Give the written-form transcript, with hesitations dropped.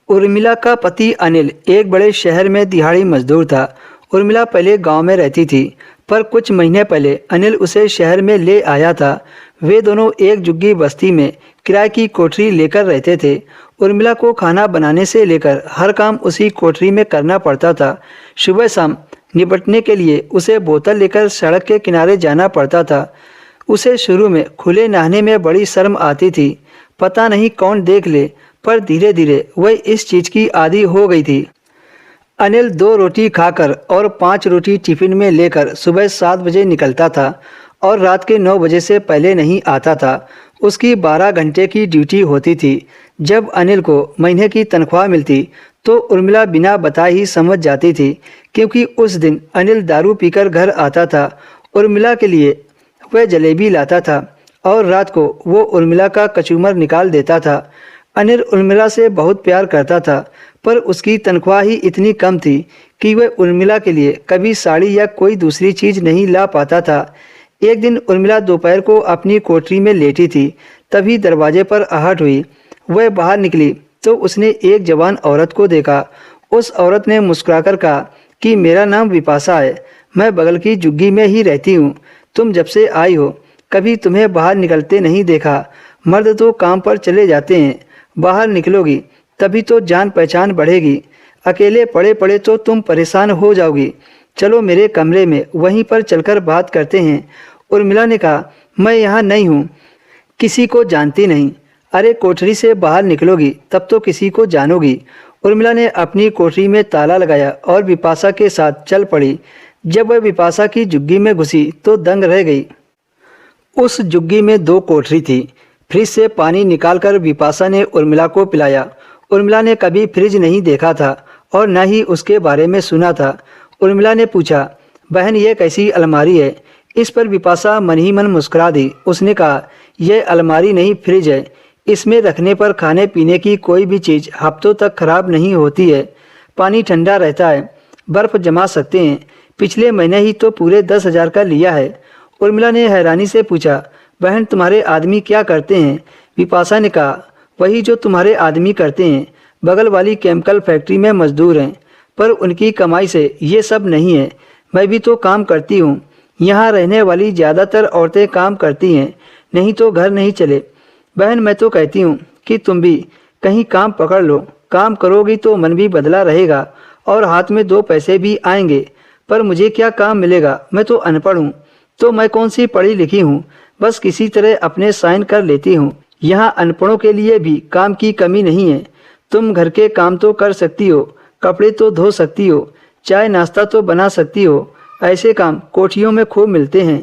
उर्मिला का पति अनिल एक बड़े शहर में दिहाड़ी मजदूर था। उर्मिला पहले गांव में रहती थी, पर कुछ महीने पहले अनिल उसे शहर में ले आया था। वे दोनों एक झुग्गी बस्ती में किराए की कोठरी लेकर रहते थे। उर्मिला को खाना बनाने से लेकर हर काम उसी कोठरी में करना पड़ता था। सुबह शाम निपटने के लिए उसे बोतल लेकर सड़क के किनारे जाना पड़ता था। उसे शुरू में खुले नहाने में बड़ी शर्म आती थी, पता नहीं कौन देख ले, पर धीरे धीरे वह इस चीज की आदी हो गई थी। अनिल 2 रोटी खाकर और 5 रोटी टिफिन में लेकर सुबह 7 बजे निकलता था और रात के 9 बजे से पहले नहीं आता था। उसकी 12 घंटे की ड्यूटी होती थी। जब अनिल को महीने की तनख्वाह मिलती तो उर्मिला बिना बताए ही समझ जाती थी, क्योंकि उस दिन अनिल दारू पीकर घर आता था। उर्मिला के लिए वह जलेबी लाता था और रात को वो उर्मिला का कचूमर निकाल देता था। अनिल उर्मिला से बहुत प्यार करता था, पर उसकी तनख्वाह ही इतनी कम थी कि वह उर्मिला के लिए कभी साड़ी या कोई दूसरी चीज़ नहीं ला पाता था। एक दिन उर्मिला दोपहर को अपनी कोठरी में लेटी थी, तभी दरवाजे पर आहट हुई। वह बाहर निकली तो उसने एक जवान औरत को देखा। उस औरत ने मुस्कुराकर कहा कि मेरा नाम विपाशा है, मैं बगल की झुग्गी में ही रहती हूँ। तुम जब से आई हो कभी तुम्हें बाहर निकलते नहीं देखा। मर्द तो काम पर चले जाते हैं, बाहर निकलोगी तभी तो जान पहचान बढ़ेगी। अकेले पड़े पड़े तो तुम परेशान हो जाओगी। चलो मेरे कमरे में, वहीं पर चलकर बात करते हैं। उर्मिला ने कहा, मैं यहाँ नहीं हूँ, किसी को जानती नहीं। अरे कोठरी से बाहर निकलोगी तब तो किसी को जानोगी। उर्मिला ने अपनी कोठरी में ताला लगाया और विपाशा के साथ चल पड़ी। जब वह विपाशा की झुग्गी में घुसी तो दंग रह गई। उस झुग्गी में 2 कोठरी थी। फ्रिज से पानी निकालकर विपाशा ने उर्मिला को पिलाया। उर्मिला ने कभी फ्रिज नहीं देखा था और न ही उसके बारे में सुना था। उर्मिला ने पूछा, बहन ये कैसी अलमारी है? इस पर विपाशा मन ही मन मुस्कुरा दी। उसने कहा, यह अलमारी नहीं फ्रिज है, इसमें रखने पर खाने पीने की कोई भी चीज़ हफ्तों तक खराब नहीं होती है। पानी ठंडा रहता है, बर्फ़ जमा सकते हैं। पिछले महीने ही तो पूरे 10,000 का लिया है। उर्मिला ने हैरानी से पूछा, बहन तुम्हारे आदमी क्या करते हैं? विपाशा ने कहा, वही जो तुम्हारे आदमी करते हैं, बगल वाली केमिकल फैक्ट्री में मजदूर हैं, पर उनकी कमाई से ये सब नहीं है। मैं भी तो काम करती हूँ। यहाँ रहने वाली ज़्यादातर औरतें काम करती हैं, नहीं तो घर नहीं चले। बहन मैं तो कहती हूँ कि तुम भी कहीं काम पकड़ लो। काम करोगी तो मन भी बदला रहेगा और हाथ में 2 पैसे भी आएंगे। पर मुझे क्या काम मिलेगा? मैं तो अनपढ़ हूँ। तो मैं कौन सी पढ़ी लिखी हूँ, बस किसी तरह अपने साइन कर लेती हूँ। यहाँ अनपढ़ों के लिए भी काम की कमी नहीं है। तुम घर के काम तो कर सकती हो, कपड़े तो धो सकती हो, चाय नाश्ता तो बना सकती हो। ऐसे काम कोठियों में खूब मिलते हैं।